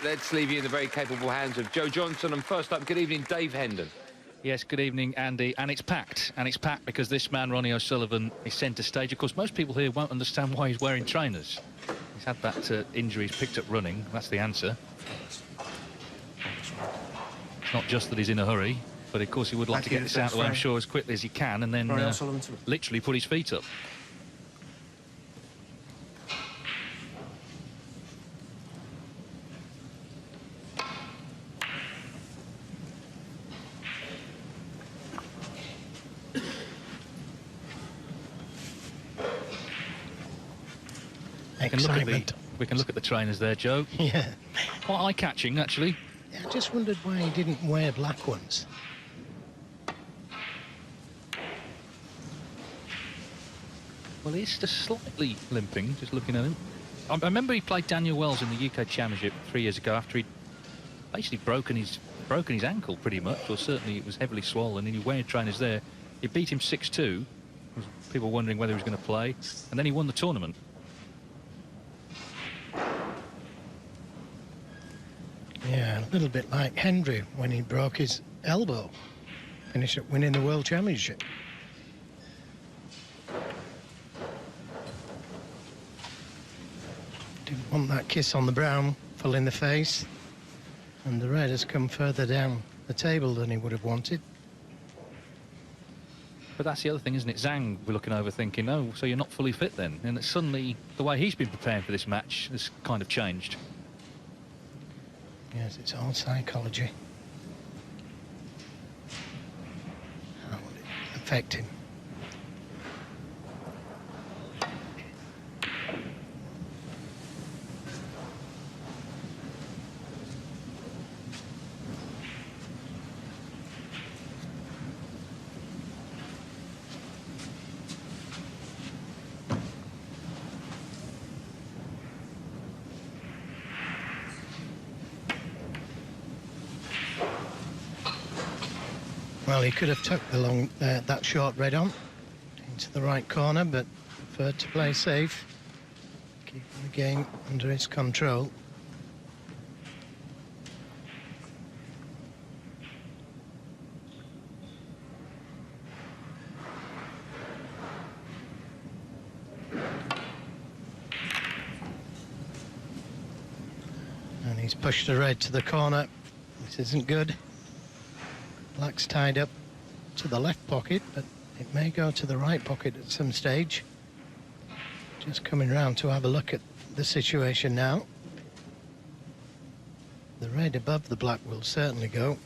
let's leave you in the very capable hands of Joe Johnson. And first up, good evening, Dave Hendon. Yes, good evening, Andy. And it's packed. And it's packed because this man, Ronnie O'Sullivan, is centre stage. Of course, most people here won't understand why he's wearing trainers. He's had that injury, he's picked up running. That's the answer. It's not just that he's in a hurry, but of course he would like to get this out of the way, I'm sure, as quickly as he can, and then literally put his feet up. We can look at the trainers there, Joe. Yeah. Quite eye-catching, actually. Yeah, I just wondered why he didn't wear black ones. Well, he's just slightly limping, just looking at him. I remember he played Daniel Wells in the UK Championship 3 years ago after he'd basically broken his ankle, pretty much, or certainly it was heavily swollen, and he wearing trainers there. He beat him 6-2. People wondering whether he was going to play, and then he won the tournament. Yeah, a little bit like Hendry when he broke his elbow. Finished up winning the World Championship. Didn't want that kiss on the brown, full in the face. And the red has come further down the table than he would have wanted. But that's the other thing, isn't it? Zhang, we're looking over thinking, oh, so you're not fully fit then? And suddenly, the way he's been preparing for this match has kind of changed. Yes, it's all psychology. How will it affect him? Well, he could have tucked that short red on into the right corner, but preferred to play safe, keeping the game under his control. And he's pushed the red to the corner. This isn't good. Black's tied up to the left pocket, but it may go to the right pocket at some stage. Just coming round to have a look at the situation now. The red above the black will certainly go.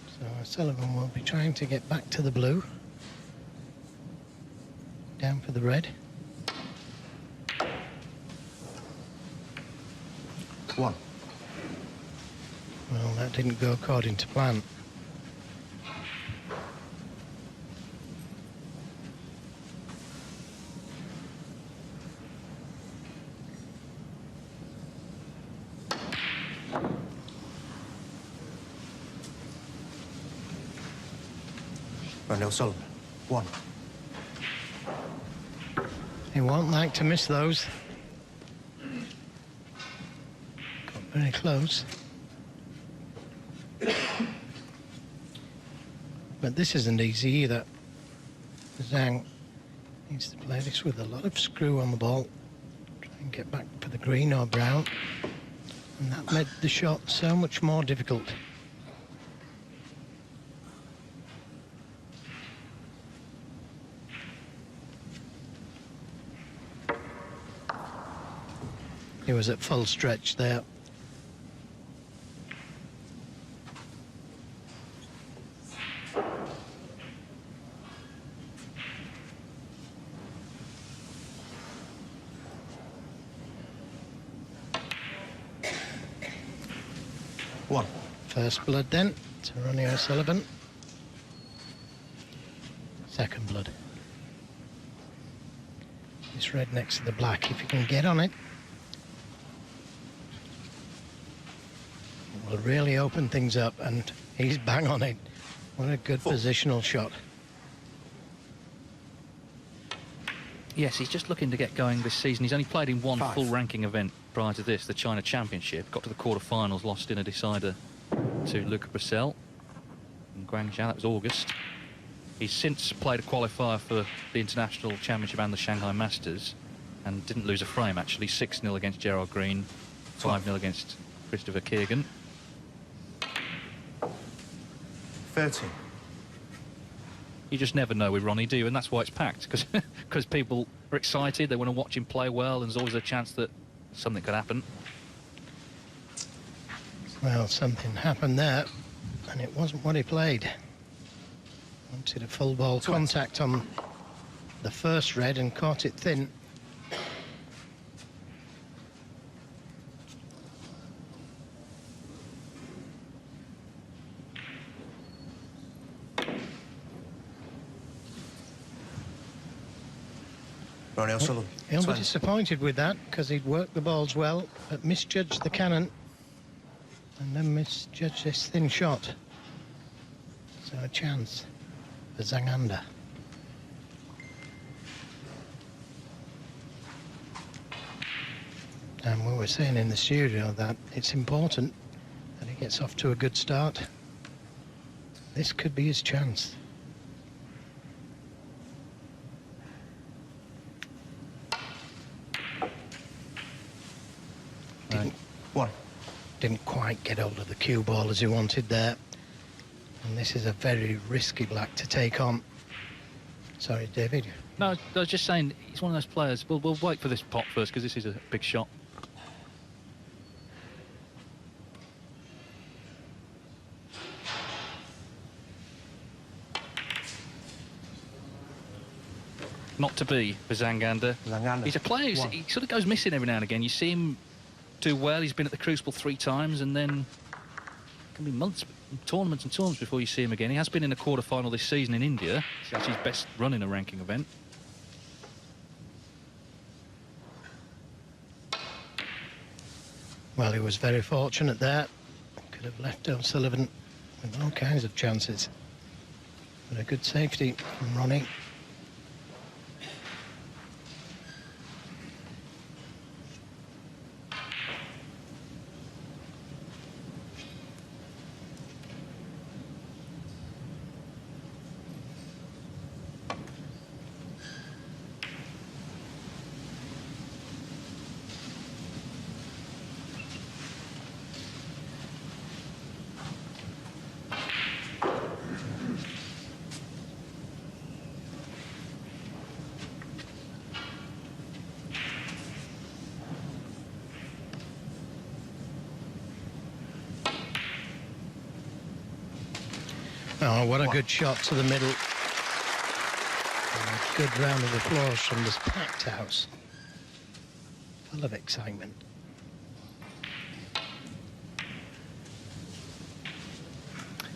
So O'Sullivan will be trying to get back to the blue. Down for the red. One. Well, that didn't go according to plan. Ronnie O'Sullivan. One. He won't like to miss those. Got very close. But this isn't easy either. Zhang needs to play this with a lot of screw on the ball. Try and get back for the green or brown. And that made the shot so much more difficult. He was at full stretch there. One. First blood then to Ronnie O'Sullivan. Second blood. This red next to the black, if you can get on it, it will really open things up, and he's bang on it. What a good positional shot. Yes, he's just looking to get going this season. He's only played in one full ranking event prior to this, the China Championship. Got to the quarter-finals, lost in a decider to Luca Brissell in Guangzhou. That was August. He's since played a qualifier for the International Championship and the Shanghai Masters, and didn't lose a frame, actually. 6-0 against Gerard Green, 5-0 against Christopher Keegan. 13. You just never know with Ronnie, do you? And that's why it's packed, because people are excited, they want to watch him play well, and there's always a chance that something could happen. Well, something happened there, and it wasn't what he played. Wanted a full ball contact on the first red and caught it thin. Ronnie O'Sullivan. He'll be disappointed with that, because he'd worked the balls well, but misjudged the cannon, and then misjudged this thin shot. So a chance for Zhang. And we were saying in the studio that it's important that he gets off to a good start. This could be his chance. Didn't quite get hold of the cue ball as he wanted there. And this is a very risky black to take on. Sorry, David. No, I was just saying, he's one of those players. We'll wait for this pot first, because this is a big shot. Not to be for Zhang. He's a player who he sort of goes missing every now and again. You see him do well. He's been at the Crucible 3 times, and then it can be months, tournaments and tournaments before you see him again. He has been in a quarter-final this season in India. That's his best run in a ranking event. Well, he was very fortunate there. Could have left O'Sullivan with all kinds of chances. But a good safety from Ronnie. Oh, what a good shot to the middle. And a good round of applause from this packed house. Full of excitement.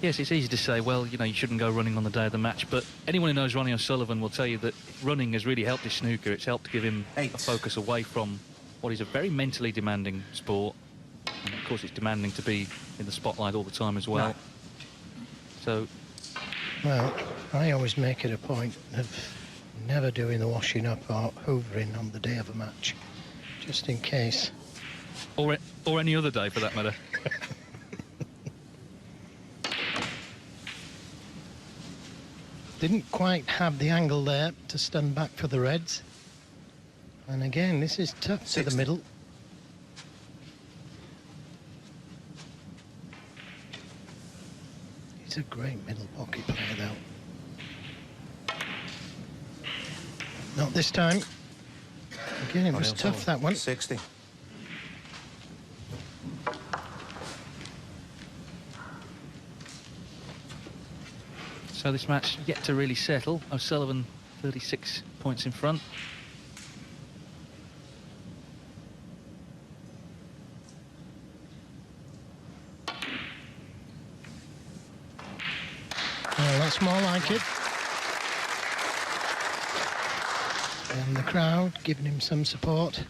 Yes, it's easy to say, well, you know, you shouldn't go running on the day of the match, but anyone who knows Ronnie O'Sullivan will tell you that running has really helped his snooker. It's helped give him a focus away from what is a very mentally demanding sport. And of course, it's demanding to be in the spotlight all the time as well. So, well, I always make it a point of never doing the washing up or hoovering on the day of a match, just in case. Or any other day, for that matter. Didn't quite have the angle there to stun back for the Reds. And again, this is tough to the middle. He's a great middle pocket player, though. Not this time. Again, it was tough, that one. 60. So this match yet to really settle. O'Sullivan 36 points in front. Well, that's more like it. And the crowd giving him some support.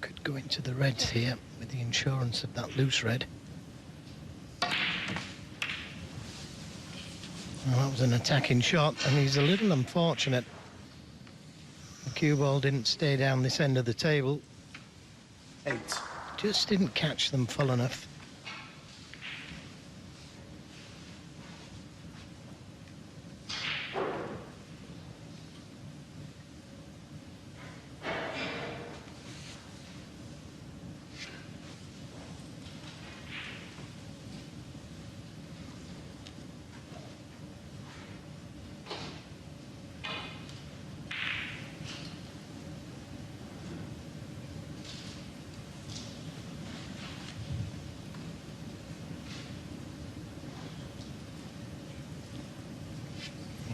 Could go into the Reds here with the insurance of that loose red. Well, that was an attacking shot, and he's a little unfortunate. cue ball didn't stay down this end of the table. 8. Just didn't catch them full enough.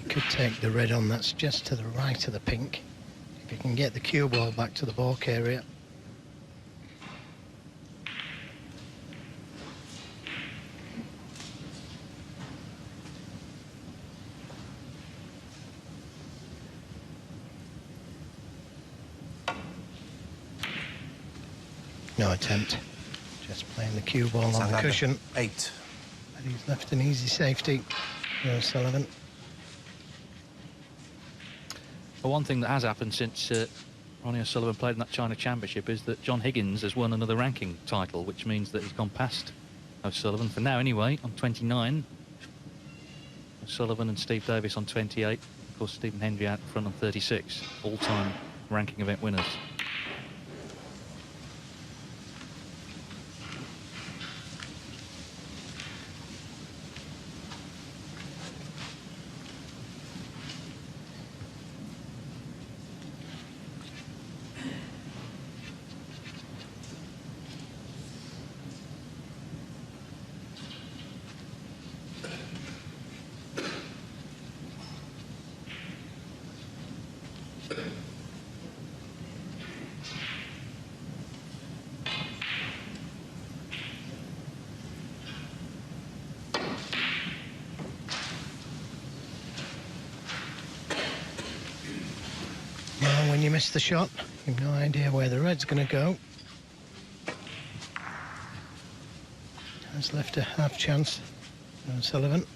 Could take the red on, that's just to the right of the pink. If you can get the cue ball back to the balk area. No attempt, just playing the cue ball on the cushion. 8. And he's left an easy safety for O'Sullivan. Well, one thing that has happened since Ronnie O'Sullivan played in that China Championship is that John Higgins has won another ranking title, which means that he's gone past O'Sullivan, for now anyway, on 29. O'Sullivan and Steve Davis on 28. Of course, Stephen Hendry out front on 36. All-time ranking event winners. Well, when you miss the shot, you've no idea where the red's going to go. Has left a half chance for O'Sullivan.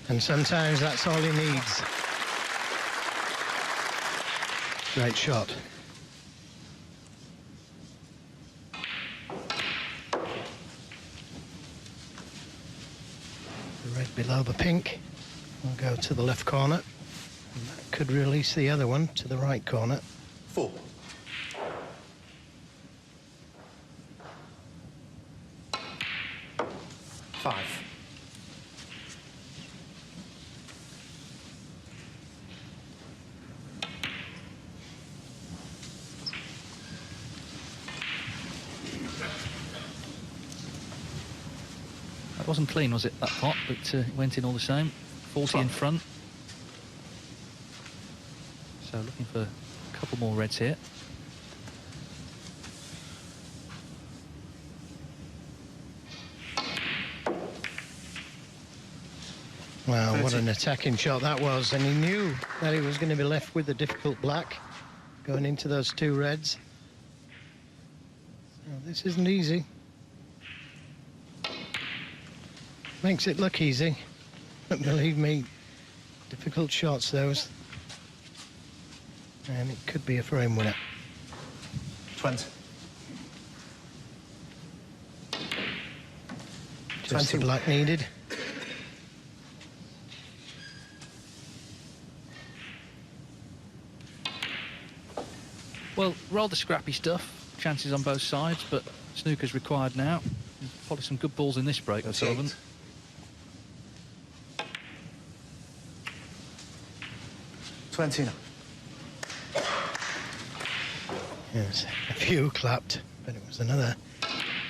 And sometimes that's all he needs. Great shot. The red below the pink will go to the left corner. And that could release the other one to the right corner. 4. 5. That wasn't clean, was it, that pot? But it went in all the same. 40 in front. So looking for a couple more reds here. Wow, 30. what an attacking shot that was. And he knew that he was going to be left with the difficult black going into those two reds. So this isn't easy. Makes it look easy, but believe me, difficult shots those. And it could be a frame winner. 20. Just the 20. black needed. Well, rather scrappy stuff. Chances on both sides, but snooker's required now. Probably some good balls in this break, O'Sullivan. 29. Yes, a few clapped, but it was another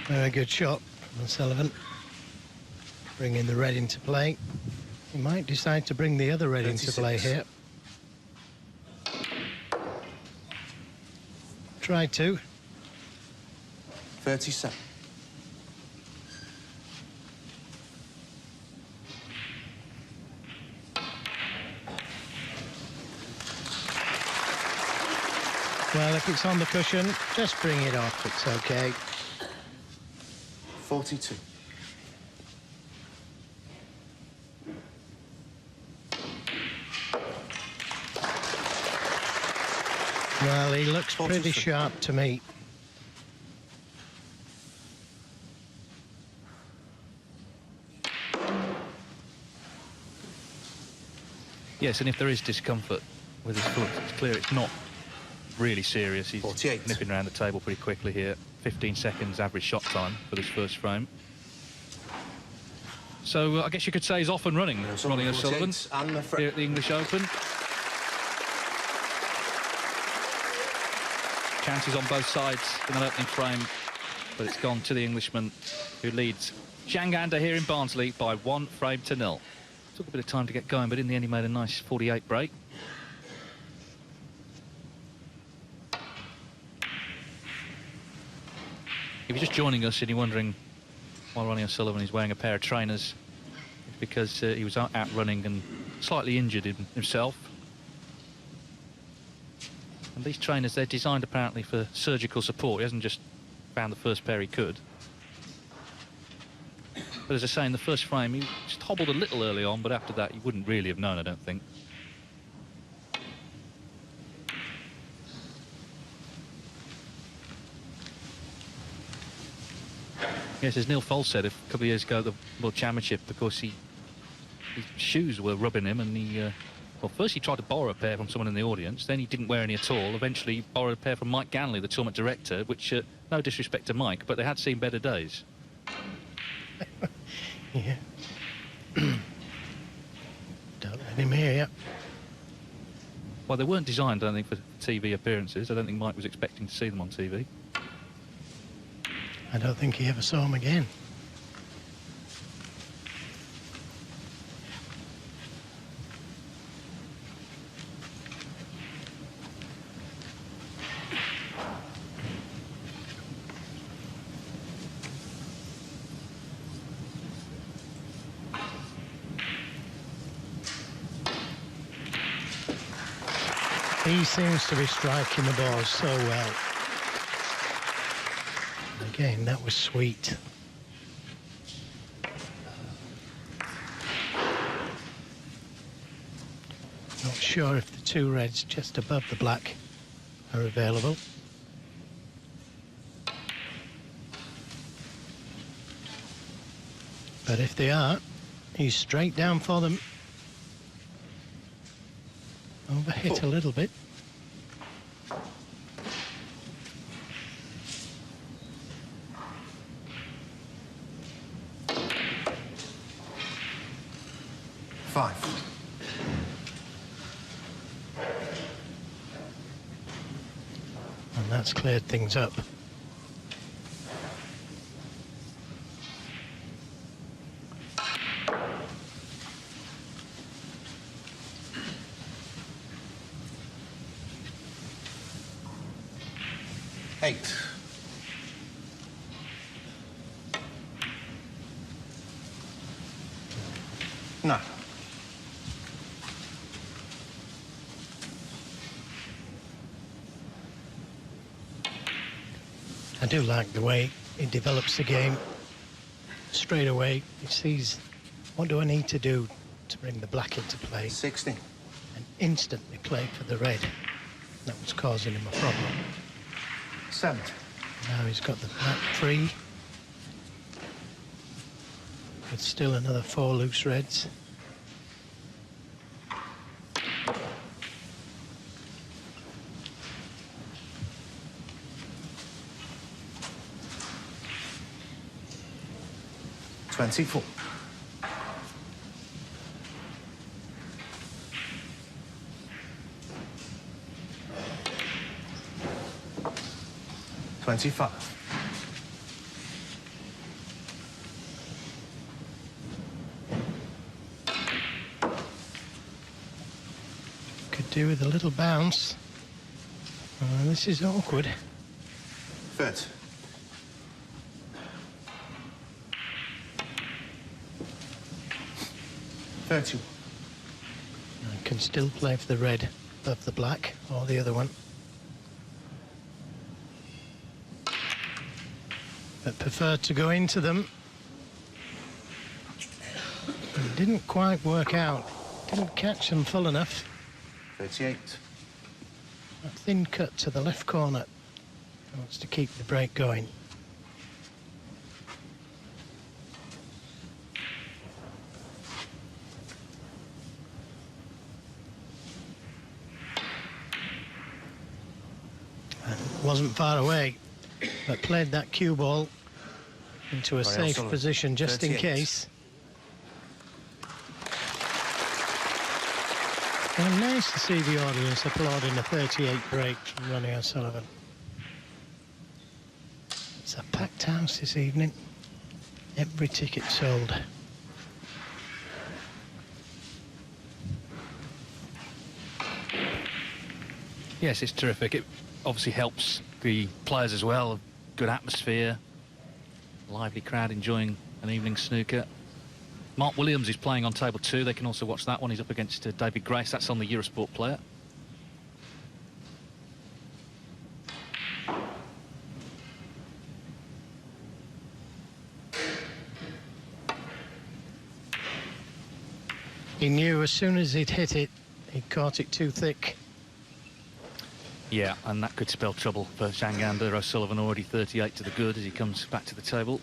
very good shot from O'Sullivan. Bringing the red into play. He might decide to bring the other red 36. into play here. Try to. 37. Well, if it's on the cushion, just bring it off. It's okay. 42. Well, he looks 43. pretty sharp to me. Yes, and if there is discomfort with his foot, it's clear it's not really serious. He's 48. nipping around the table pretty quickly here. 15 seconds average shot time for this first frame. So I guess you could say he's off and running, Ronnie O'Sullivan, And the here at the English Open. Chances on both sides in that opening frame, but it's gone to the Englishman, who leads Zhang here in Barnsley by 1 frame to 0. Took a bit of time to get going, but in the end he made a nice 48 break. If you're just joining us and you're wondering why Ronnie O'Sullivan is wearing a pair of trainers, it's because he was out running and slightly injured himself. And these trainers, they're designed apparently for surgical support. He hasn't just found the first pair he could. But as I say, in the first frame, he just hobbled a little early on, but after that, you wouldn't really have known, I don't think. Yes, as Neil Foles said a couple of years ago at the World Championship, of course, his shoes were rubbing him, and well, first he tried to borrow a pair from someone in the audience, then he didn't wear any at all. Eventually he borrowed a pair from Mike Ganley, the tournament director, which, no disrespect to Mike, but they had seen better days. Yeah. Don't let him hear you. Well, they weren't designed, I don't think, for TV appearances. I don't think Mike was expecting to see them on TV. I don't think he ever saw him again. He seems to be striking the ball so well. Again, that was sweet. Not sure if the two reds just above the black are available. But if they are, he's straight down for them. Overhit a little bit. And that's cleared things up. Eight. No. I do like the way he develops the game straight away. He sees, what do I need to do to bring the black into play? 60. And instantly play for the red. That was causing him a problem. 70. Now he's got the black free. With still another 4 loose reds. $24. $25. Could do with a little bounce. This is awkward. 30. I Can still play for the red above the black, or the other one. but preferred to go into them. It didn't quite work out. Didn't catch them full enough. 38. A thin cut to the left corner. Wants to keep the break going. And wasn't far away, but played that cue ball into a safe position just in case. Well, nice to see the audience applauding a 38 break from Ronnie O'Sullivan. It's a packed house this evening. Every ticket sold. Yes, it's terrific. It obviously helps the players as well. Good atmosphere, lively crowd enjoying an evening snooker. Mark Williams is playing on table 2. They can also watch that one. He's up against David Grace. That's on the Eurosport player. He knew as soon as he'd hit it, he caught it too thick. Yeah, and that could spell trouble for Zhang. O'Sullivan already 38 to the good as he comes back to the table.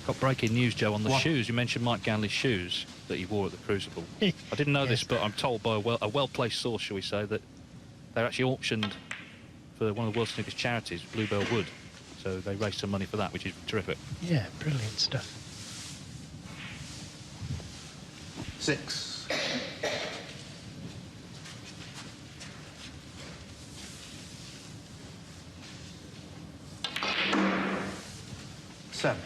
Got breaking news, Joe, on the shoes. You mentioned Mike Ganley's shoes that he wore at the Crucible. I didn't know this, but I'm told by a well-placed source, shall we say, that they're actually auctioned for one of the World Snooker's charities, Bluebell Wood. So they raised some money for that, which is terrific. Yeah, brilliant stuff. 6. Seven.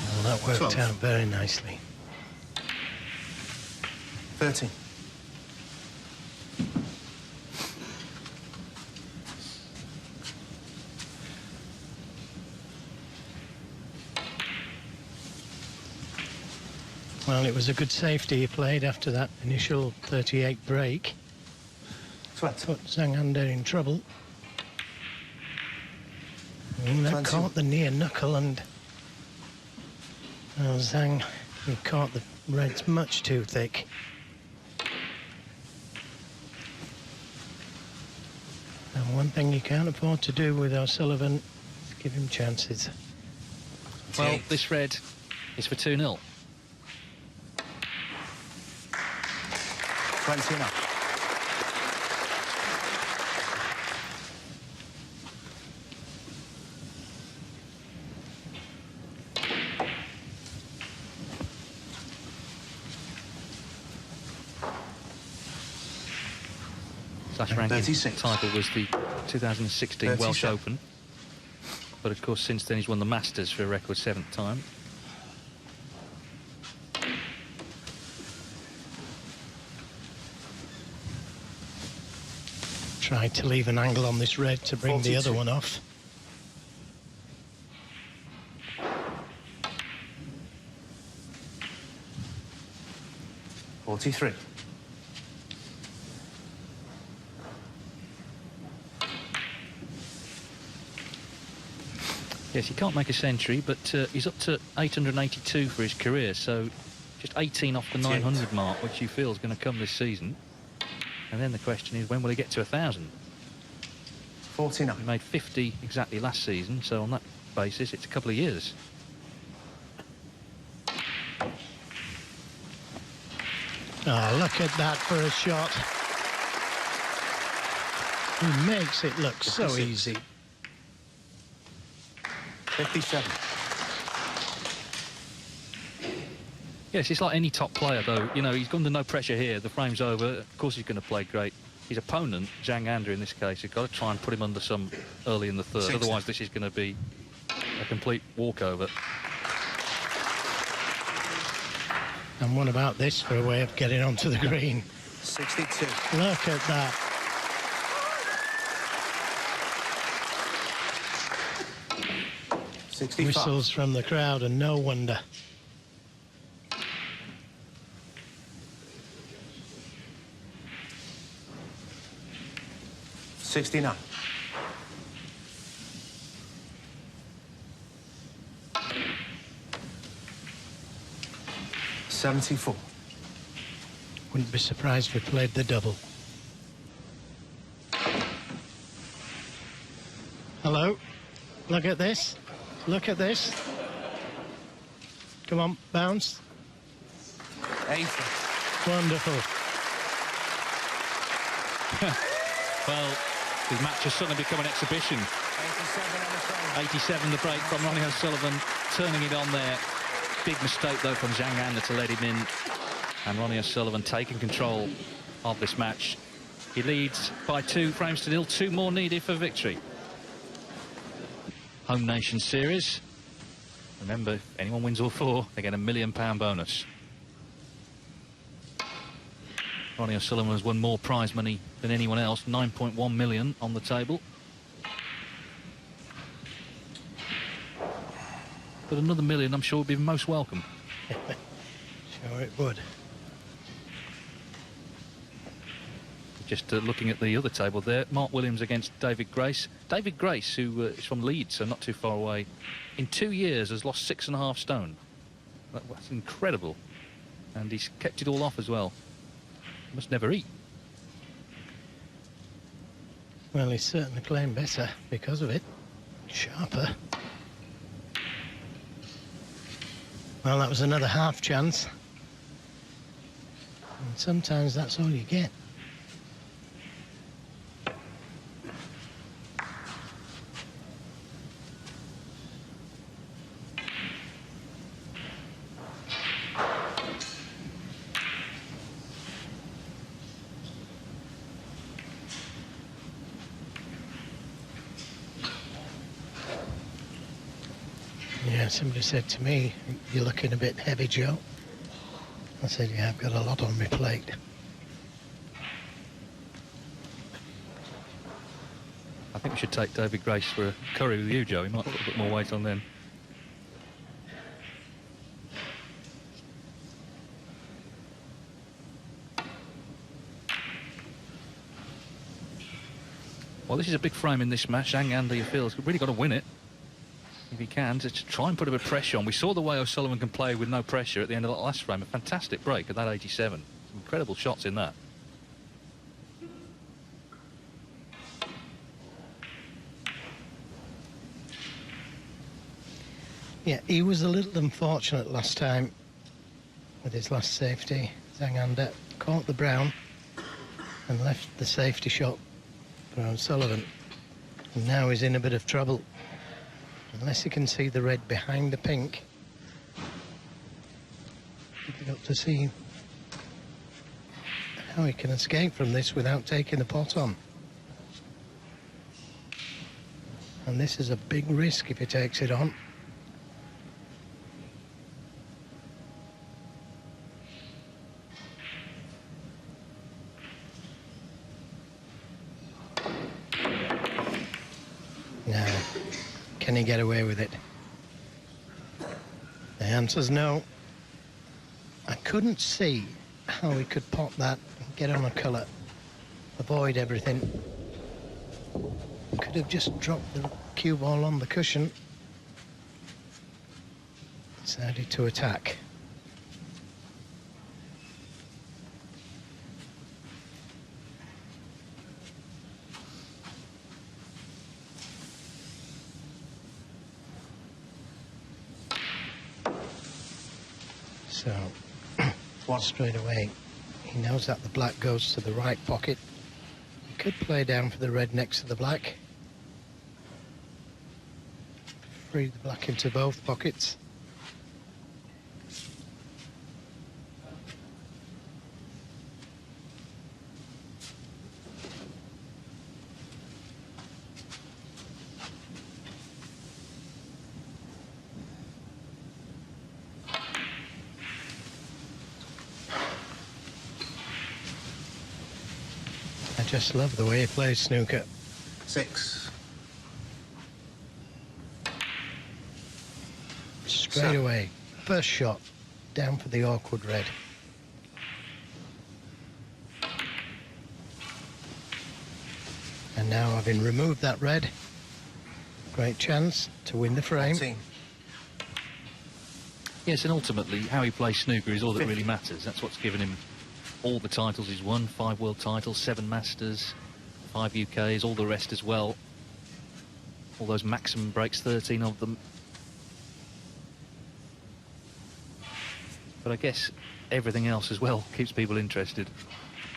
Well, that worked 12. out very nicely. 13. Well, it was a good safety he played after that initial 38 break. 20. Put Zhang in trouble. And that 20. caught the near knuckle, and Zhang, he caught the reds much too thick. And one thing you can't afford to do with O'Sullivan is give him chances. Well, this red is for 2-0. 20 enough. Slash ranking 36. title was the 2016 Welsh 37. Open. But of course, since then he's won the Masters for a record 7th time. Tried to leave an angle on this red to bring 42. the other one off. $43. Yes, he can't make a century, but he's up to 882 for his career, so just 18 off the 900 mark, which he feels is going to come this season. And then the question is, when will he get to 1,000? 49. He made 50 exactly last season, so on that basis, it's a couple of years. Oh, look at that for a shot. He makes it look so 56. easy. 57. Yes, it's like any top player, though. You know, he's under no pressure here. The frame's over. Of course he's going to play great. his opponent, Zhang in this case, has got to try and put him under some early in the third. 60. Otherwise, this is going to be a complete walkover. And what about this for a way of getting onto the green? 62. Look at that. Whistles from the crowd, and no wonder. $69. $74. Wouldn't be surprised if we played the double. Hello. Look at this. Look at this. Come on, bounce. 80. Wonderful. Well, his match has suddenly become an exhibition. 87 the break from Ronnie O'Sullivan, turning it on there. Big mistake, though, from Zhang to let him in. And Ronnie O'Sullivan taking control of this match. He leads by 2 frames to 0. 2 more needed for victory. Home Nation Series. Remember, if anyone wins all 4, they get £1 million bonus. Ronnie O'Sullivan has won more prize money than anyone else, 9.1 million on the table. But another $1 million, I'm sure, would be most welcome. Sure it would. Just looking at the other table there, Mark Williams against David Grace. David Grace, who is from Leeds, so not too far away, in 2 years has lost 6.5 stone. That's incredible. And he's kept it all off as well. Must never eat. Well, he's certainly playing better because of it. Sharper. Well, that was another half chance. And sometimes that's all you get. Yeah, somebody said to me, "You're looking a bit heavy, Joe." I said, "Yeah, I've got a lot on my plate." I think we should take David Grace for a curry with you, Joe. He might put a bit more weight on then. Well, this is a big frame in this match. Zhang Anda, you feel, has really got to win it. If he can, to try and put a bit of pressure on. We saw the way O'Sullivan can play with no pressure at the end of that last frame. A fantastic break at that 87. Some incredible shots in that. Yeah, he was a little unfortunate last time with his last safety. Zhang Anda caught the brown and left the safety shot for O'Sullivan. And now he's in a bit of trouble. Unless he can see the red behind the pink, difficult to see how he can escape from this without taking the pot on. And this is a big risk if he takes it on. Now, can he get away with it? The answer's no. I couldn't see how he could pop that and get on a colour, avoid everything. Could have just dropped the cue ball on the cushion. Decided to attack. So, straight away, he knows that the black goes to the right pocket. He could play down for the red next to the black. Free the black into both pockets. just love the way he plays snooker. 6. Straight 7. away, first shot, down for the awkward red. And now, having removed that red, great chance to win the frame. 14. Yes, and ultimately, how he plays snooker is all that really matters. That's what's given him all the titles he's won. 5 world titles, 7 Masters, 5 UKs, all the rest as well. All those maximum breaks, 13 of them. But I guess everything else as well keeps people interested.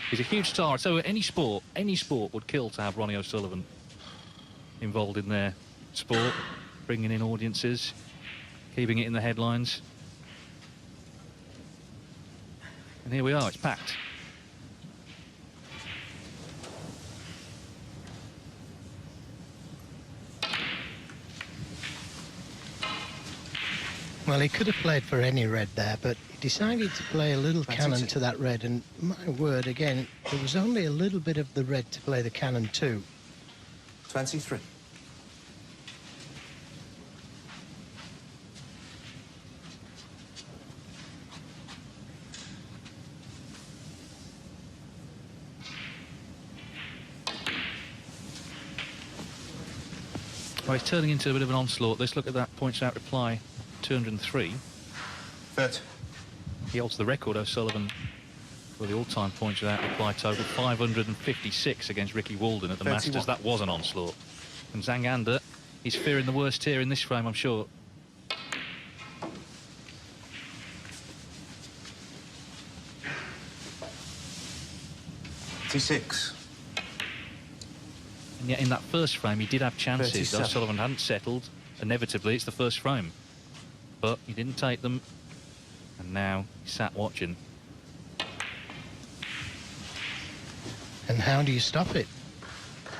He's a huge star. So any sport would kill to have Ronnie O'Sullivan involved in their sport, bringing in audiences, keeping it in the headlines. And here we are, it's packed. Well, he could have played for any red there, but he decided to play a little cannon to that red, and my word, again, there was only a little bit of the red to play the cannon to. 23. Well, it's turning into a bit of an onslaught. Let's look at that points out reply, 203. 30. He holds the record, O'Sullivan, for the all-time points without reply total, 556 against Ricky Walden at the 31. Masters. That was an onslaught. And Zhang, he's fearing the worst here in this frame, I'm sure. 6. And yet in that first frame, he did have chances. 37. O'Sullivan hadn't settled. Inevitably, it's the first frame. But he didn't take them. And now he sat watching. And how do you stop it?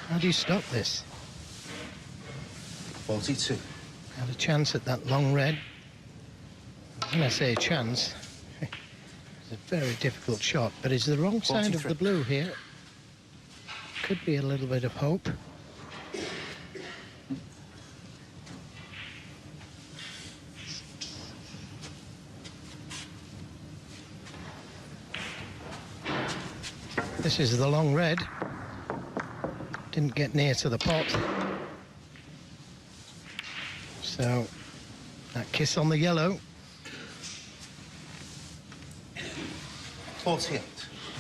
How do you stop this? 42. Had a chance at that long red. When I say a chance, it's a very difficult shot, but it's the wrong side of 43. the blue here. Could be a little bit of hope. This is the long red. Didn't get near to the pot. So, that kiss on the yellow. 48.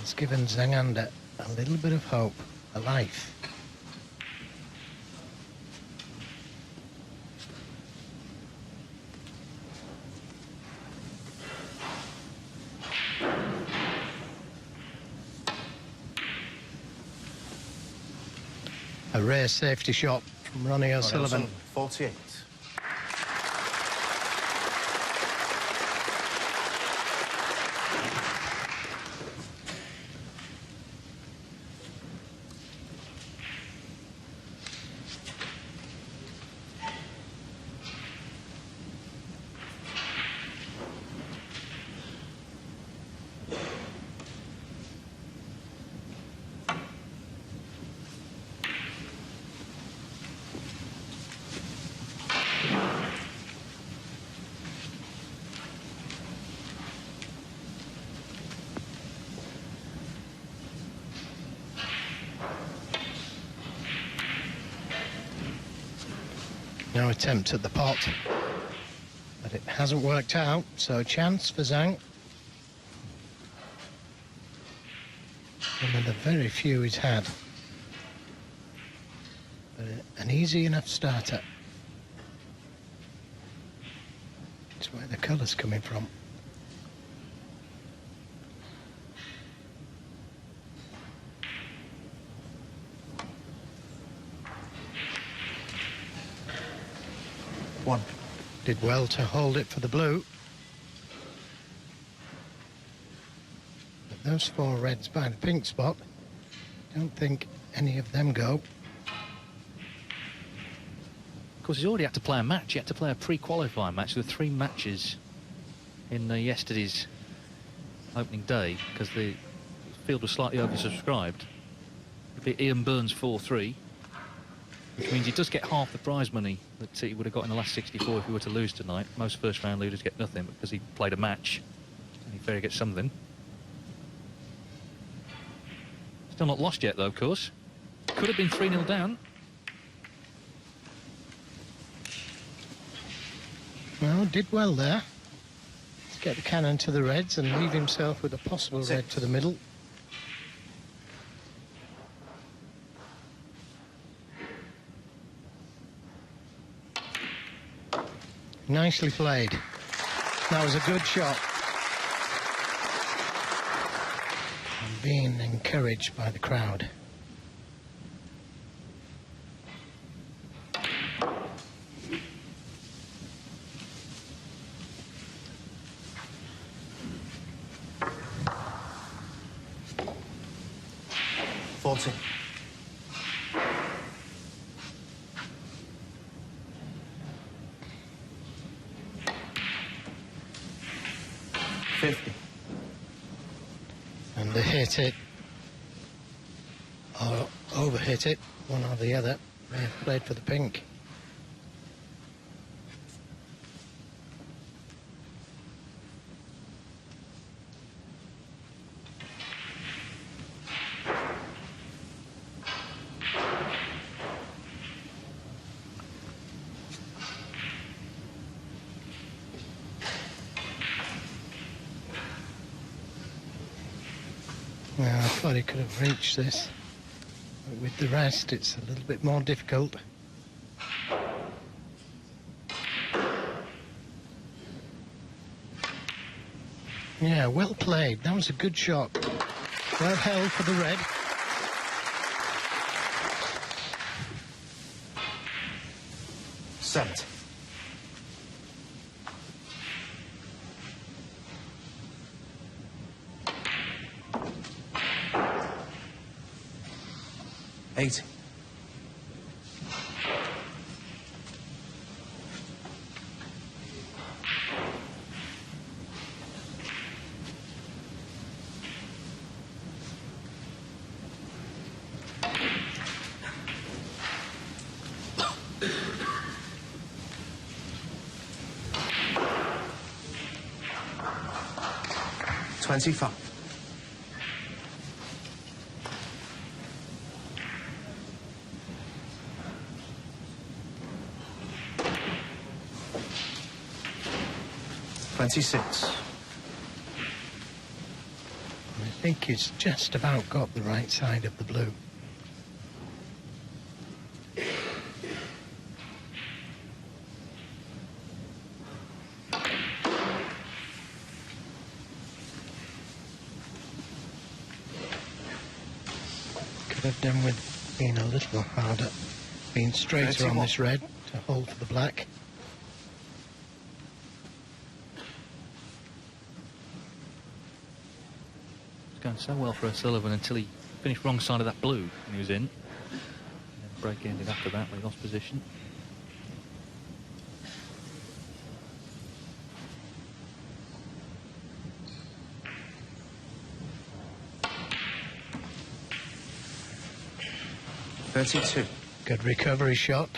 It's given Zhang a little bit of hope, a life. A rare safety shot from Ronnie O'Sullivan. 48. No attempt at the pot, but it hasn't worked out, so chance for Zhang. One of the very few he's had. But an easy enough starter. It's where the colour's coming from. One. Did well to hold it for the blue. But those 4 reds by the pink spot, don't think any of them go. Of course, he's already had to play a match. He had to play a pre-qualifying match. There were 3 matches in yesterday's opening day because the field was slightly oversubscribed. It'd be Ian Burns 4-3, which means he does get half the prize money that he would have got in the last 64 if he were to lose tonight. Most first-round leaders get nothing because he played a match, and he fair gets something. Still not lost yet, though, of course. Could have been 3-0 down. Well, did well there. Let's get the cannon to the reds and leave himself with a possible red to the middle. Nicely played. That was a good shot. And being encouraged by the crowd. Forty. 50. And they hit it, or over-hit it, one or the other. May have played for the pink. Well, I thought he could have reached this, but with the rest it's a little bit more difficult. Yeah, well played. That was a good shot. Well held for the red. Seventy. 80. 25. 26. I think he's just about got the right side of the blue. Could have done with being a little harder, being straighter on this red to hold for the black. Going so well for O'Sullivan until he finished wrong side of that blue when he was in. And then break ended after that when he lost position. Good recovery shot.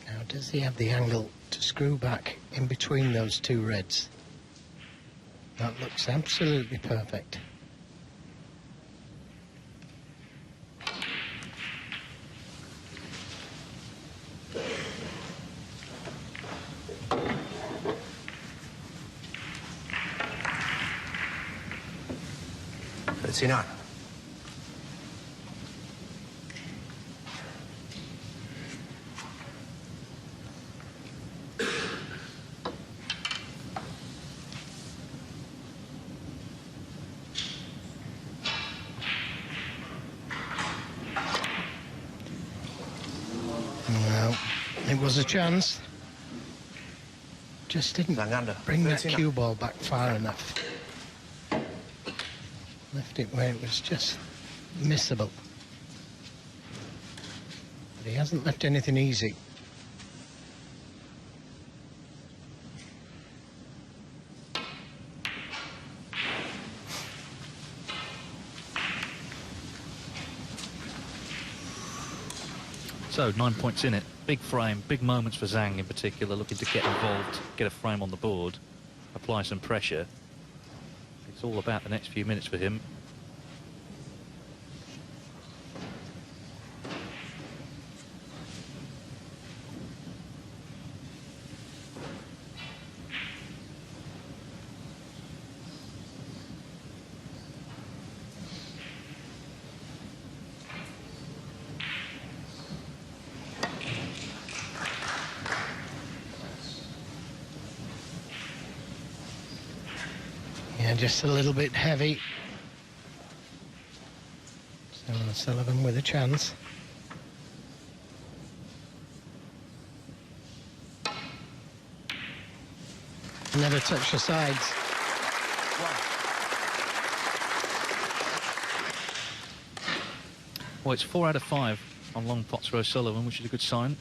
Now, does he have the angle to screw back in between those two reds? That looks absolutely perfect. Nine. Well, it was a chance. Just didn't bring that cue ball back far enough. Left it where it was just missable. But he hasn't left anything easy. So 9 points in it. Big frame, big moments for Zhang in particular, looking to get involved, get a frame on the board, apply some pressure. It's all about the next few minutes for him. Yeah, just a little bit heavy. So Sullivan with a chance. Never touch the sides. Well, it's 4 out of 5 on long pots for O'Sullivan, which is a good sign.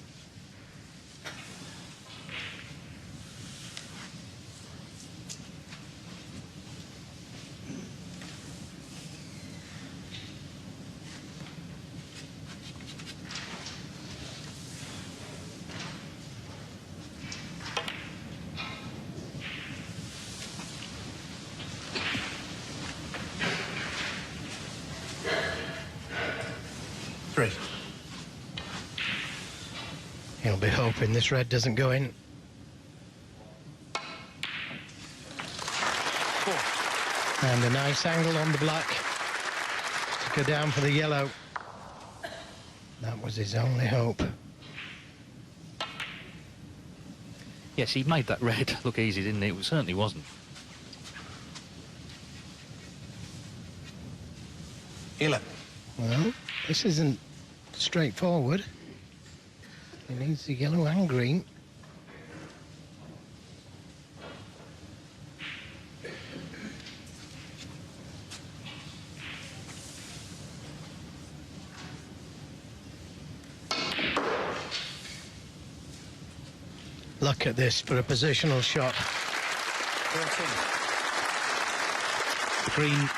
He'll be hoping this red doesn't go in. 4. And a nice angle on the black to go down for the yellow. That was his only hope. Yes, he made that red look easy, didn't he? It certainly wasn't. 11. Well, this isn't straightforward. He needs the yellow and green. Look at this for a positional shot. 13. Green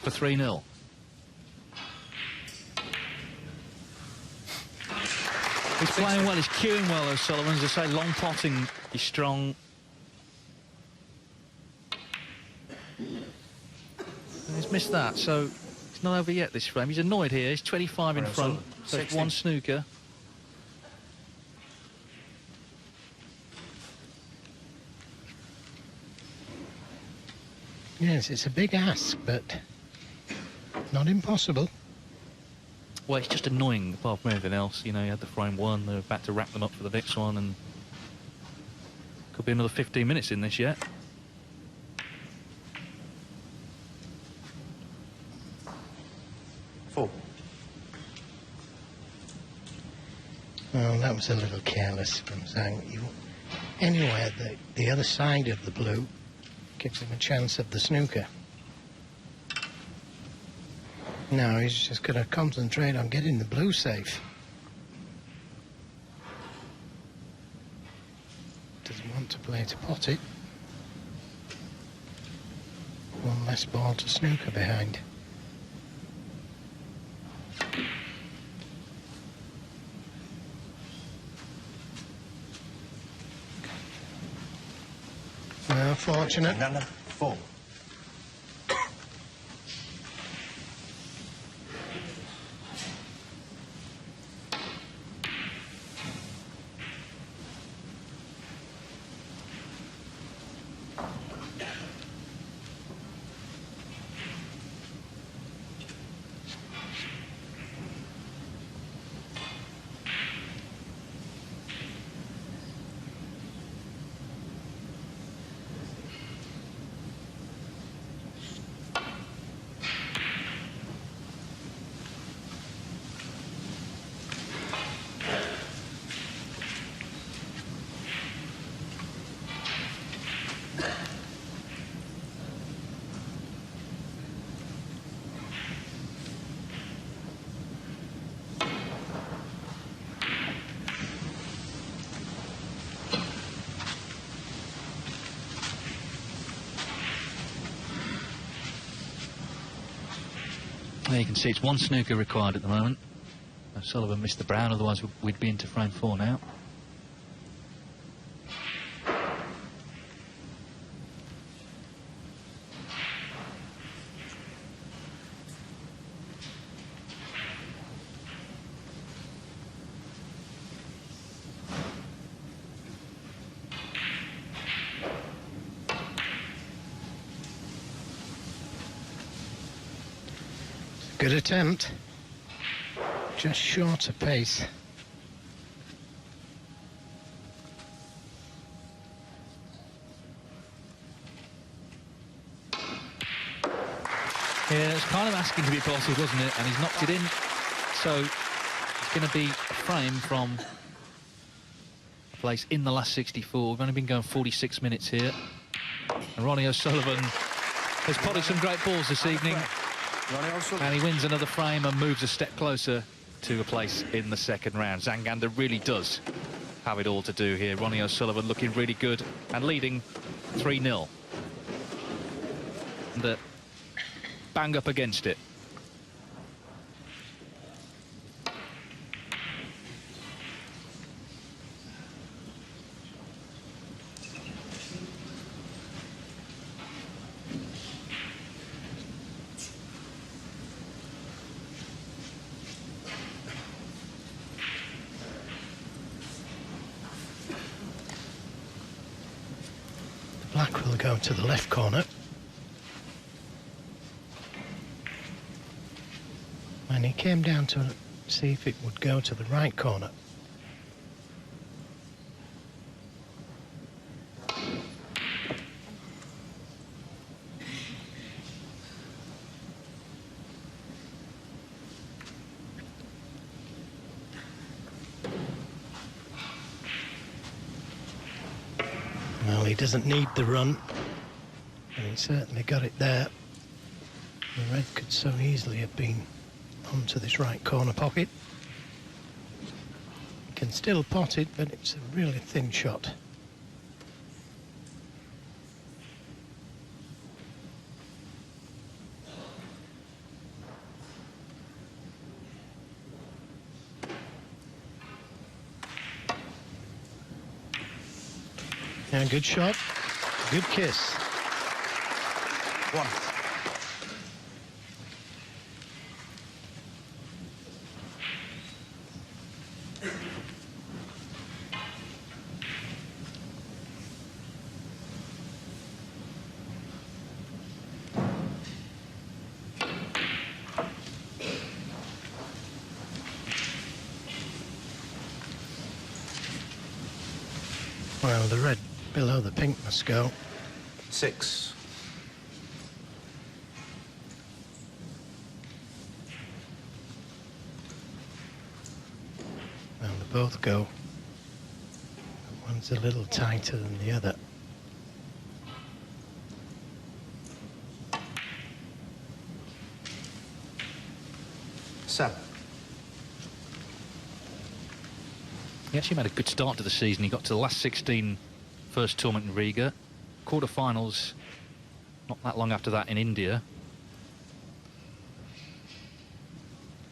for 3-0. He's playing well, he's cueing well, O'Sullivan. As I say, long potting is strong. And he's missed that, so it's not over yet, this frame. He's annoyed here, he's 25 in front, so it's 1 snooker. Yes, it's a big ask, but not impossible. Well, it's just annoying, apart from anything else. You know, you had the frame 1, they're about to wrap them up for the next one, and could be another 15 minutes in this yet. Four. Well, that was a little careless from Zhang. Anywhere the other side of the blue gives him a chance of the snooker. No, he's just going to concentrate on getting the blue safe. Doesn't want to play to pot it. One less ball to snooker behind. Well, fortunate. Another 4. There you can see it's 1 snooker required at the moment. O'Sullivan missed the brown, otherwise we'd be into frame 4 now. Good attempt. Just short of pace. Yeah, it's kind of asking to be bottled, wasn't it? And he's knocked it in. So it's going to be a frame from a place in the last 64. We've only been going 46 minutes here. And Ronnie O'Sullivan has potted some great balls this evening. And he wins another frame and moves a step closer to a place in the second round. Zhang really does have it all to do here. Ronnie O'Sullivan looking really good and leading 3-0. And bang up against it. Black will go to the left corner. And he came down to see if it would go to the right corner. Well, he doesn't need the run, and he certainly got it there. The red could so easily have been onto this right corner pocket. Can still pot it, but it's a really thin shot. Yeah, good shot, good kiss. 1. Well, the red below the pink must go. 6. Well, they both go. One's a little tighter than the other. Seven. He actually made a good start to the season. He got to the last 16 first tournament in Riga. Quarterfinals not that long after that in India.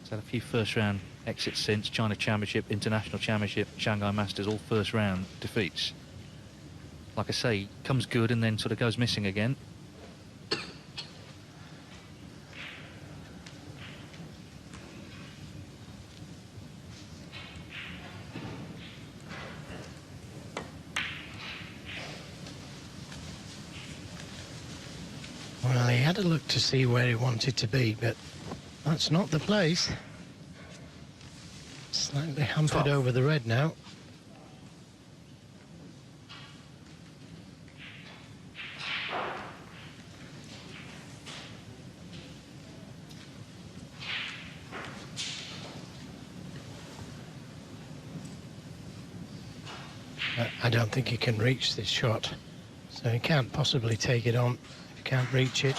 He's had a few first round exits since. China Championship, International Championship, Shanghai Masters, all first round defeats. Like I say, comes good and then sort of goes missing again. Well, he had a look to see where he wanted to be, but that's not the place. Slightly hampered over the red now. I don't think he can reach this shot, so he can't possibly take it on. He can't reach it.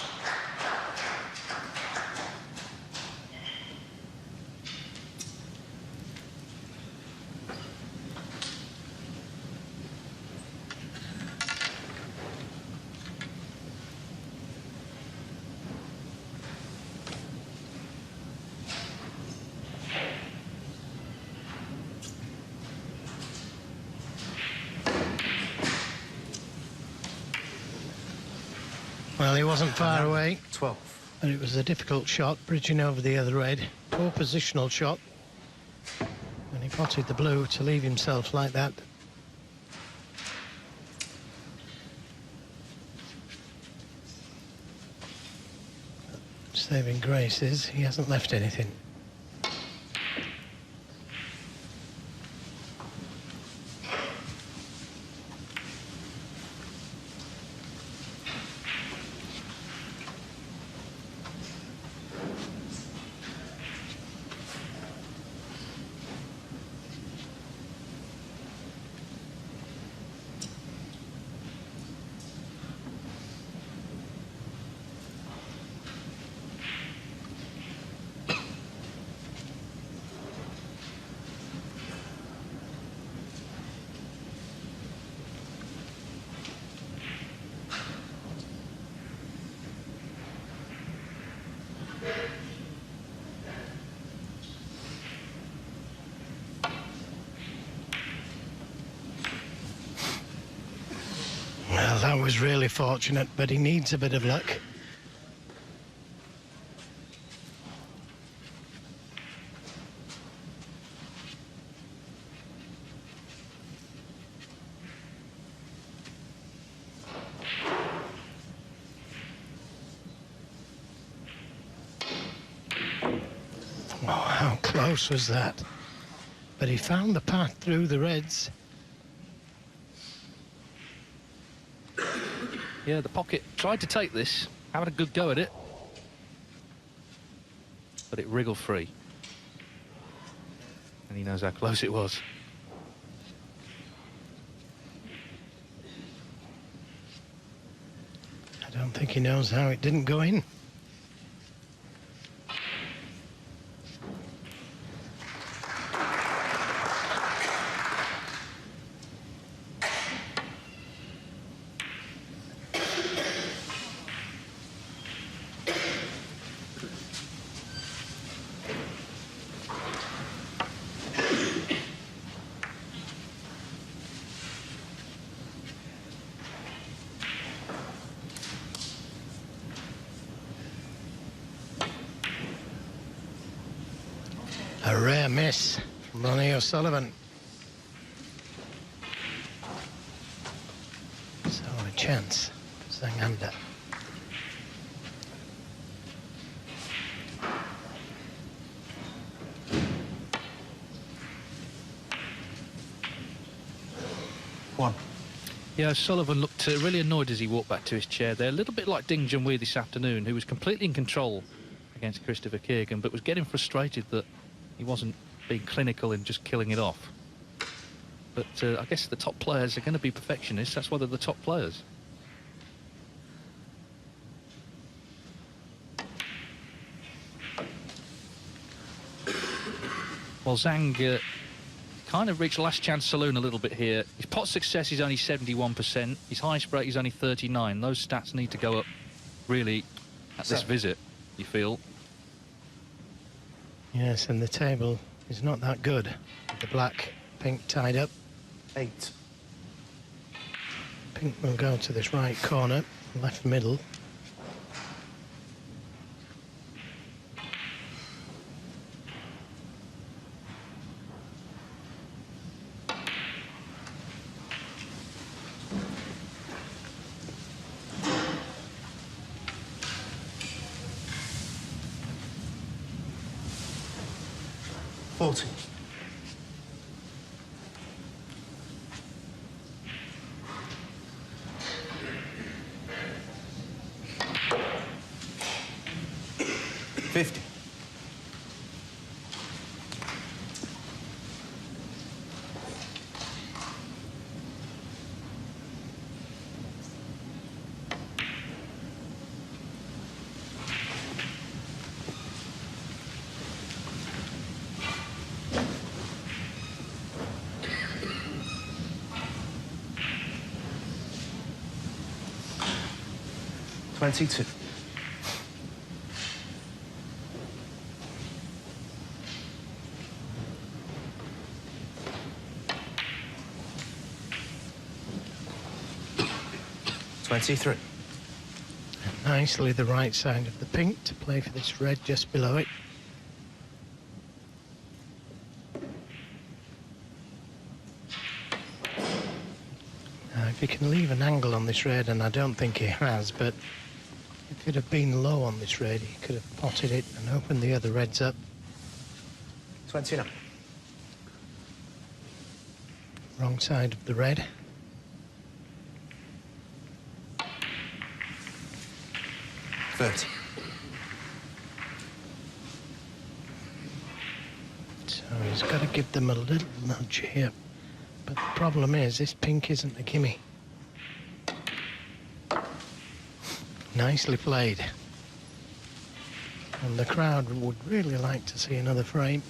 Well, he wasn't far away, 12. but it was a difficult shot, bridging over the other red. Poor positional shot. When he potted the blue to leave himself like that. Saving grace is he hasn't left anything. Well, that was really fortunate, but he needs a bit of luck. Oh, how close was that? But he found the path through the reds. Yeah, the pocket tried to take this, having a good go at it, but it wriggled free. And he knows how close it was. I don't think he knows how it didn't go in. A rare miss from Ronnie O'Sullivan. So a chance, Zhang under. One. Yeah, Sullivan looked really annoyed as he walked back to his chair there. A little bit like Ding Junhui this afternoon, who was completely in control against Christopher Keegan, but was getting frustrated that he wasn't being clinical in just killing it off. But I guess the top players are going to be perfectionists. That's why they're the top players. Well, Zhang kind of reached last chance saloon a little bit here. His pot success is only 71%. His highest break is only 39. Those stats need to go up really at this visit, you feel? Yes, and the table is not that good. The black, pink tied up. 8. Pink will go to this right corner, left middle. Forty. $50. 22. $23. Nicely the right side of the pink to play for this red just below it. Now, if he can leave an angle on this red, and I don't think he has, but if it had been low on this red, he could have potted it and opened the other reds up. 29. Wrong side of the red. $30. So he's got to give them a little nudge here. But the problem is, this pink isn't a gimme. Nicely played. And the crowd would really like to see another frame.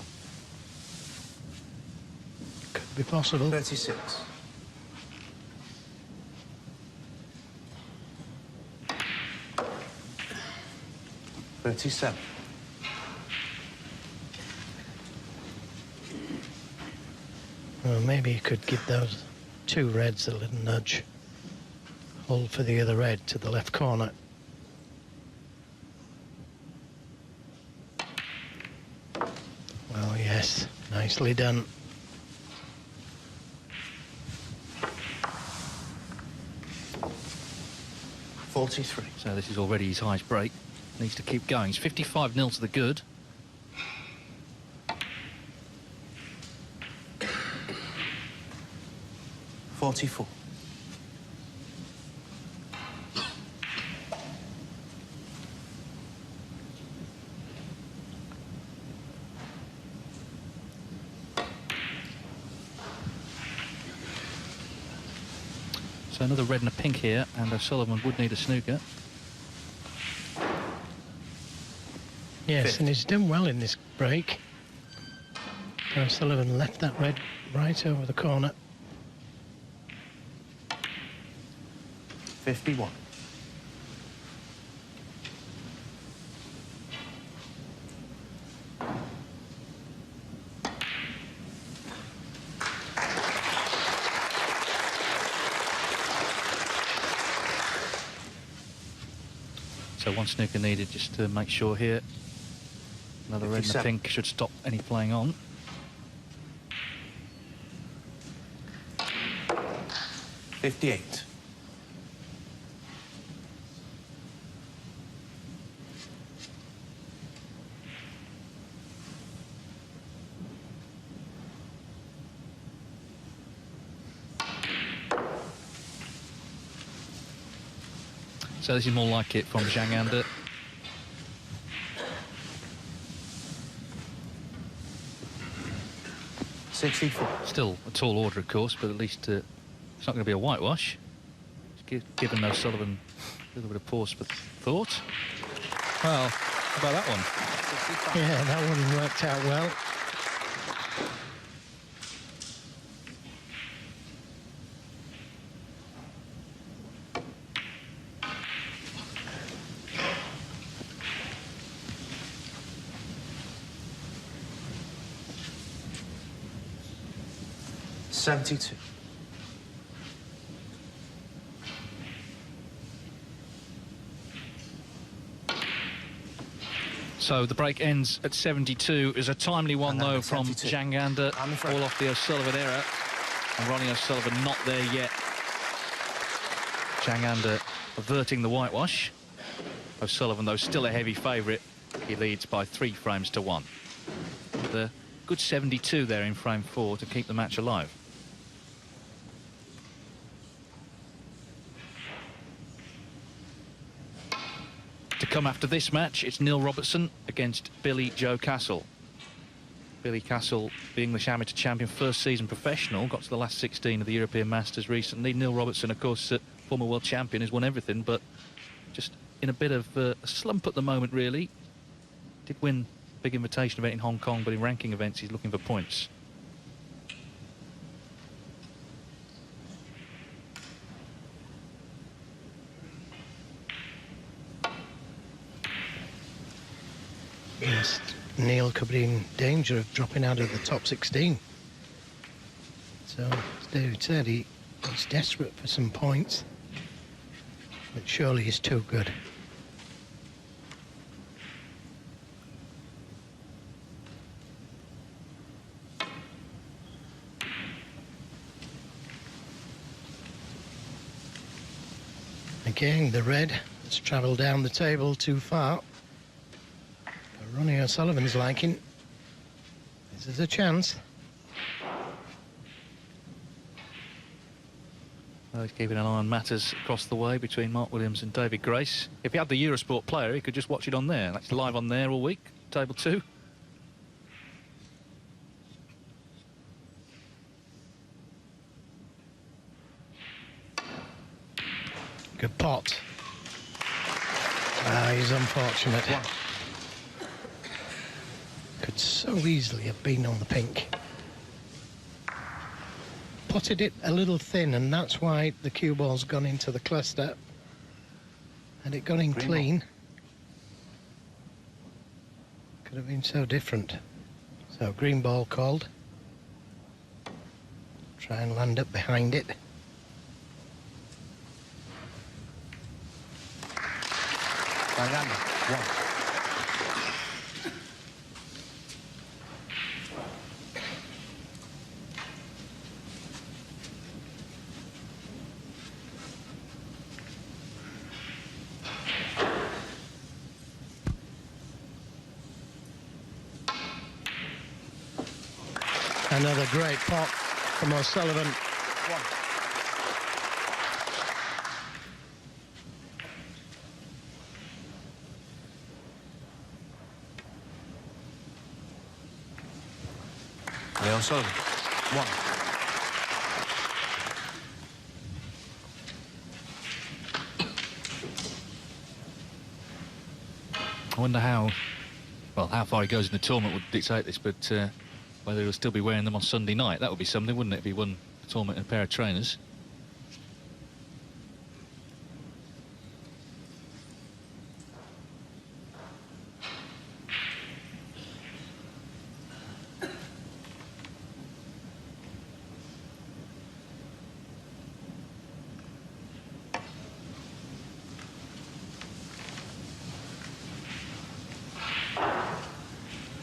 Could be possible. 36. $37. Well, maybe he could give those two reds a little nudge. Hold for the other red to the left corner. Well, yes, nicely done. $43. So this is already his highest break. Needs to keep going. It's 55-0 to the good. $44. So another red and a pink here, and O'Sullivan would need a snooker. Yes, 50. and he's done well in this break. O'Sullivan left that red right over the corner. 51. So one snooker needed just to make sure here. Another red and a 57. pink should stop any playing on. $58. So this is more like it from Zhang. 64. Still a tall order, of course, but at least it's not going to be a whitewash. Given O'Sullivan a little bit of pause for thought. Well, how about that one? Yeah, that one worked out well. $72. So the break ends at 72. Is a timely one, And though, then from 72. Zhang. I'm afraid. All off the O'Sullivan error. And Ronnie O'Sullivan not there yet. Zhang averting the whitewash. O'Sullivan, though, still a heavy favourite. He leads by 3 frames to 1. The good 72 there in frame 4 to keep the match alive. To come after this match, it's Neil Robertson against Billy Joe Castle. Billy Castle, the English amateur champion, first season professional, got to the last 16 of the European Masters recently. Neil Robertson, of course, former world champion, has won everything, but just in a bit of a slump at the moment, really. Did win a big invitation event in Hong Kong, but in ranking events, he's looking for points. Yes, Neil could be in danger of dropping out of the top 16. So, as David said, he's desperate for some points, but surely he's too good. Again, the red has travelled down the table too far. Ronnie O'Sullivan's liking. This is a chance. Well, he's keeping an eye on matters across the way between Mark Williams and David Grace. If he had the Eurosport player, he could just watch it on there. That's live on there all week, table 2. Good pot. Ah, he's unfortunate. Could so easily have been on the pink. Potted it a little thin, and that's why the cue ball's gone into the cluster. Had it gone in clean, could have been so different. So green ball called. Try and land up behind it. Another great pot from O'Sullivan. Leo Sullivan. 1. I wonder how far he goes in the tournament would dictate this, but whether he'll still be wearing them on Sunday night. That would be something, wouldn't it, if he won the tournament in a pair of trainers?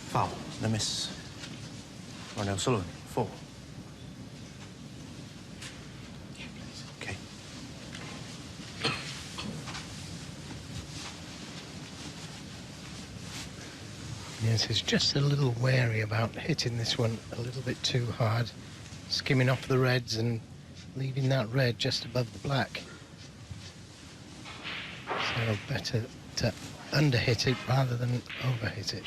Foul. The miss. Ronnie O'Sullivan. 4. Okay. Yes, he's just a little wary about hitting this one a little bit too hard, skimming off the reds and leaving that red just above the black. So better to under-hit it rather than over-hit it.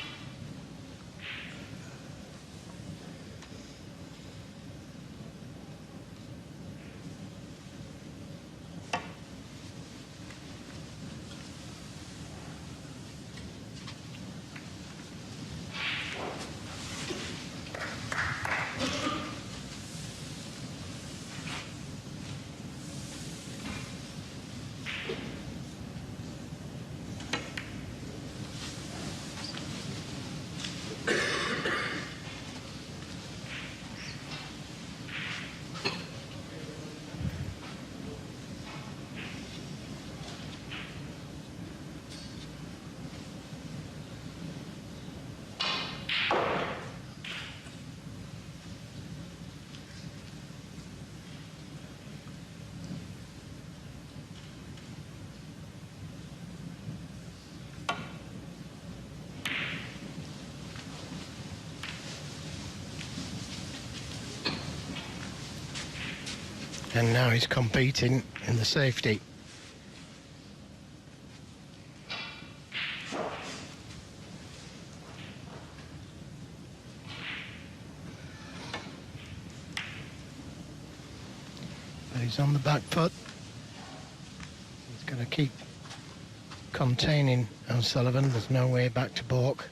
And now he's competing in the safety. But he's on the back foot. He's going to keep containing O'Sullivan. There's no way back to balk.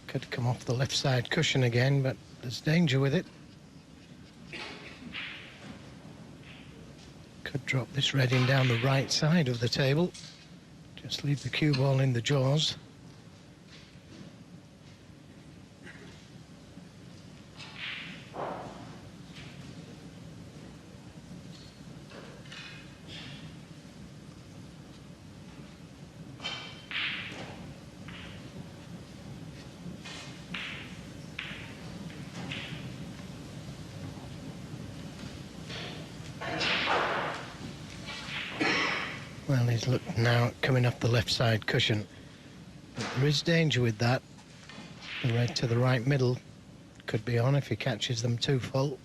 Could come off the left side cushion again, but there's danger with it. Could drop this red in down the right side of the table. Just leave the cue ball in the jaws. Well, he's looked now at coming off the left side cushion. But there is danger with that. The red to the right middle could be on if he catches them too full.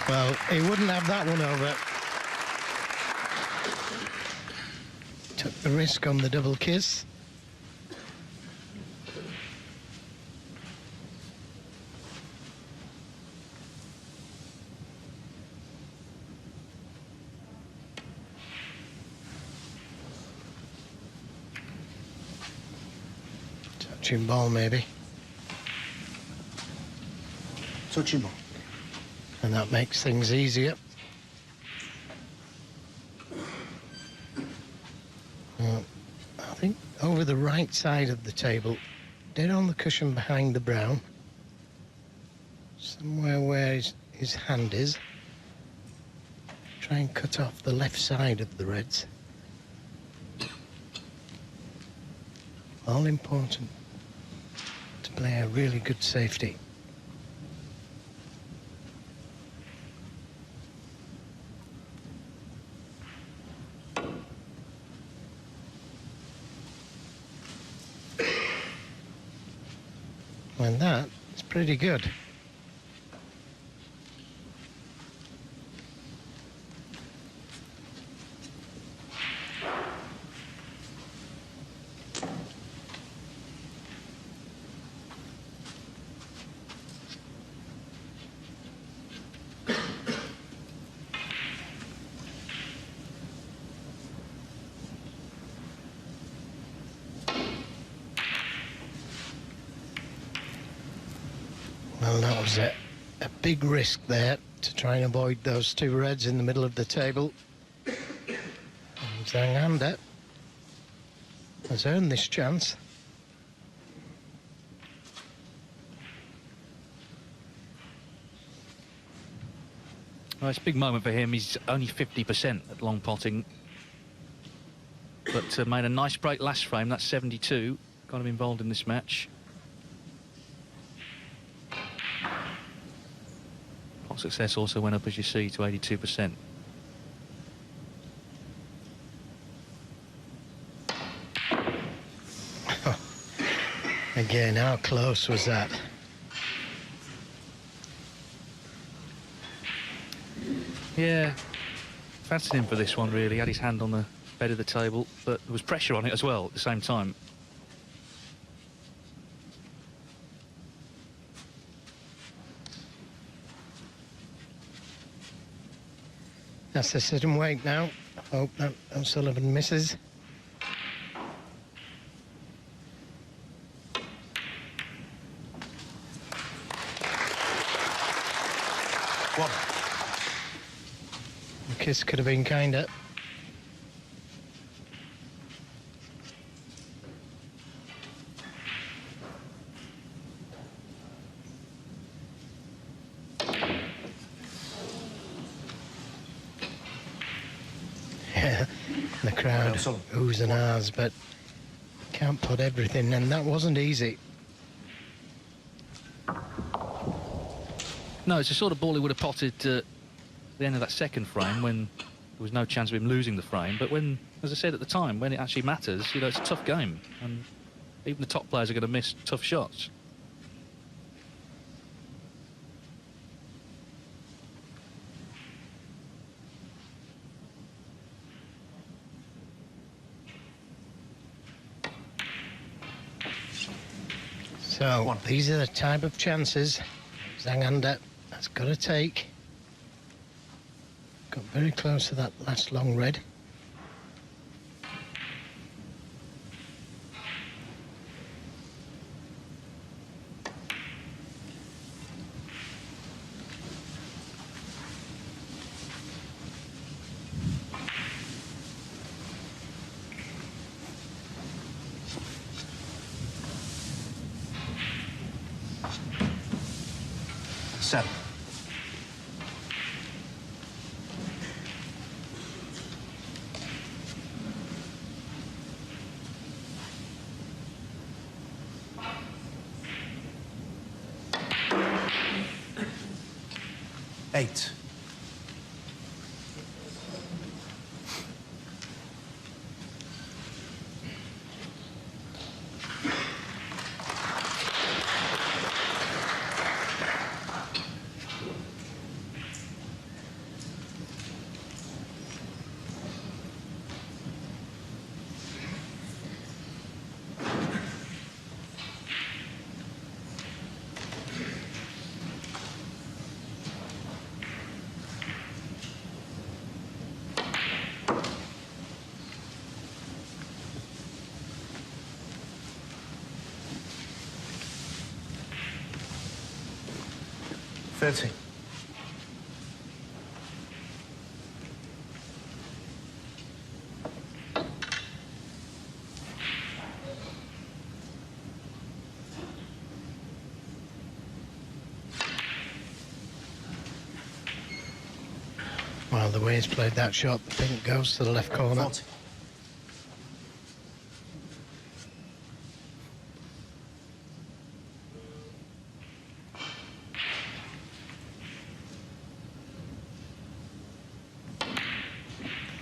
Well, he wouldn't have that one over. Took the risk on the double kiss. Touching ball, maybe. Touching ball. And that makes things easier. I think over the right side of the table, dead on the cushion behind the brown, somewhere where his hand is. Try and cut off the left side of the reds. All important to play a really good safety. And that is pretty good. Well, that was a big risk there to try and avoid those two reds in the middle of the table. And Zhang has earned this chance. Well, it's a big moment for him. He's only 50% at long potting. But made a nice break last frame. That's 72. Got him involved in this match. Pot success also went up, as you see, to 82%. Again, how close was that? Yeah, fancied him for this one, really. Had his hand on the bed of the table, but there was pressure on it as well at the same time. That's the sit and wait now. Hope that O'Sullivan misses. One. The kiss could have been kinder. Yeah, the crowd oohs and ahs, but can't put everything, and that wasn't easy. No, it's the sort of ball he would have potted at the end of that second frame when there was no chance of him losing the frame. But when, as I said at the time, when it actually matters, you know, it's a tough game. And even the top players are going to miss tough shots. So, these are the type of chances Zhang has got to take. Got very close to that last long red. Seven. 8. $30. Well, the way he's played that shot, the pink goes to the left corner. 40.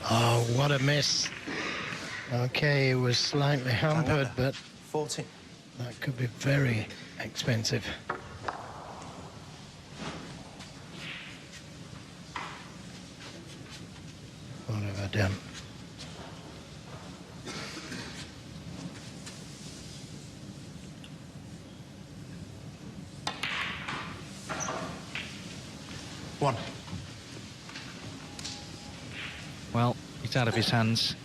Oh, what a miss. Okay, it was slightly hampered, but 40. that could be very expensive. What have I done? One. Well, it's out of his hands.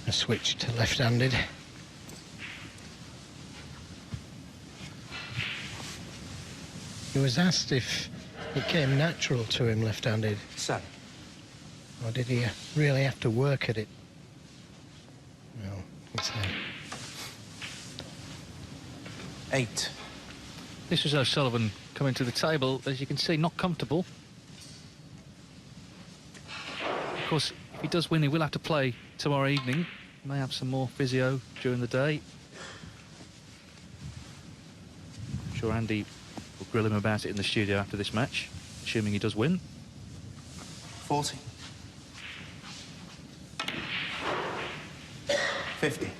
A switch to left-handed. He was asked if it came natural to him left-handed, 7. or did he really have to work at it? No, it's 8. This was O'Sullivan coming to the table, as you can see, not comfortable. Of course, if he does win, he will have to play tomorrow evening. He may have some more physio during the day. I'm sure Andy will grill him about it in the studio after this match, assuming he does win. 40. 50.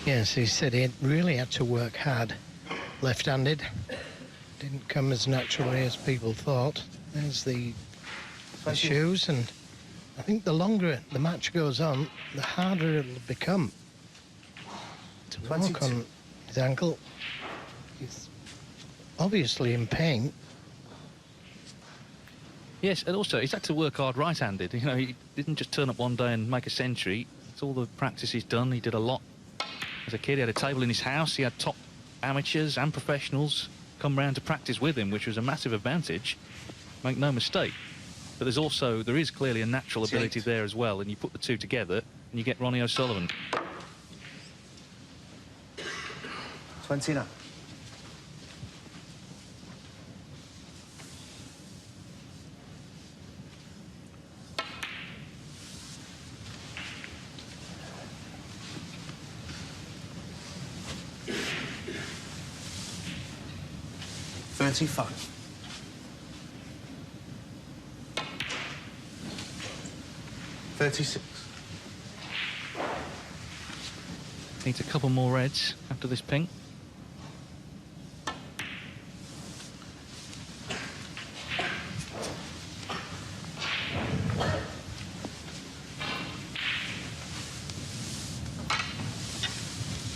Yes, he said he really had to work hard left-handed. Didn't come as naturally as people thought. There's the shoes, and I think the longer the match goes on, the harder it'll become to work on his ankle. He's obviously in pain. Yes, and also he's had to work hard right-handed. You know, he didn't just turn up one day and make a century. It's all the practice he's done. He did a lot. As a kid, he had a table in his house. He had top amateurs and professionals come round to practice with him, which was a massive advantage. Make no mistake. But there is clearly a natural ability there as well, and you put the two together and you get Ronnie O'Sullivan. 29. $35. 36. Needs a couple more reds after this pink.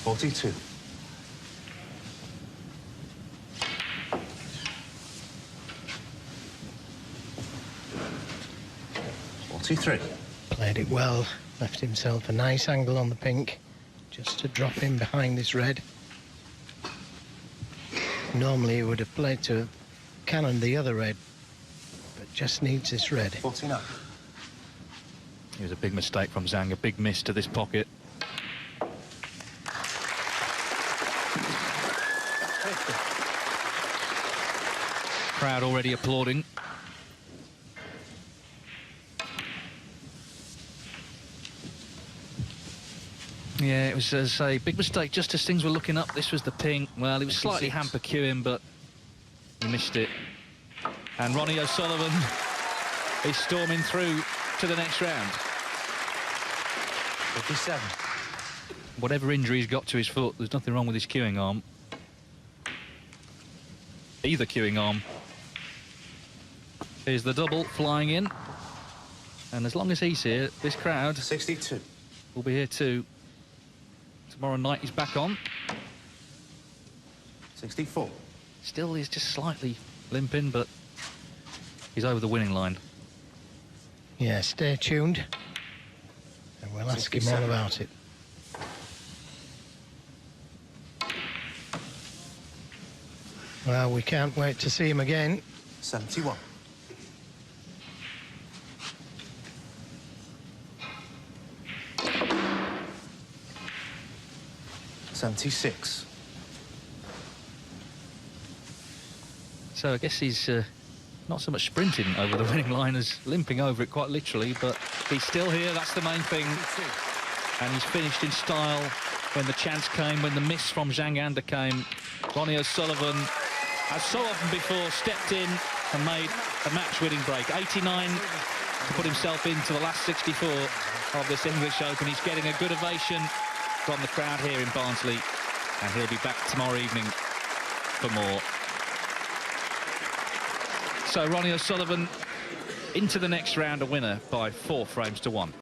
$42. 43. Played it well, left himself a nice angle on the pink, just to drop in behind this red. Normally he would have played to cannon the other red, but just needs this red. 49. It was a big mistake from Zhang, a big miss to this pocket. 50. crowd already applauding. Yeah, it was, as I say, big mistake just as things were looking up. This was the ping. Well, he was slightly hamper cueing, but he missed it. And Ronnie O'Sullivan is storming through to the next round. 57. Whatever injury he's got to his foot, there's nothing wrong with his cueing arm. Either cueing arm. Here's the double flying in. And as long as he's here, this crowd 62. will be here too. Tomorrow night he's back on. 64. Still is just slightly limping, but he's over the winning line. Yeah, stay tuned. And we'll ask him all 67. about it. Well, we can't wait to see him again. 71. $76. So I guess he's not so much sprinting over the winning line as limping over it, quite literally, but he's still here, that's the main thing. And he's finished in style when the chance came, when the miss from Zhang came. Ronnie O'Sullivan, as so often before, stepped in and made a match-winning break. 89 to put himself into the last 64 of this English Open. He's getting a good ovation from the crowd here in Barnsley, and he'll be back tomorrow evening for more. So Ronnie O'Sullivan into the next round, a winner by 4 frames to 1.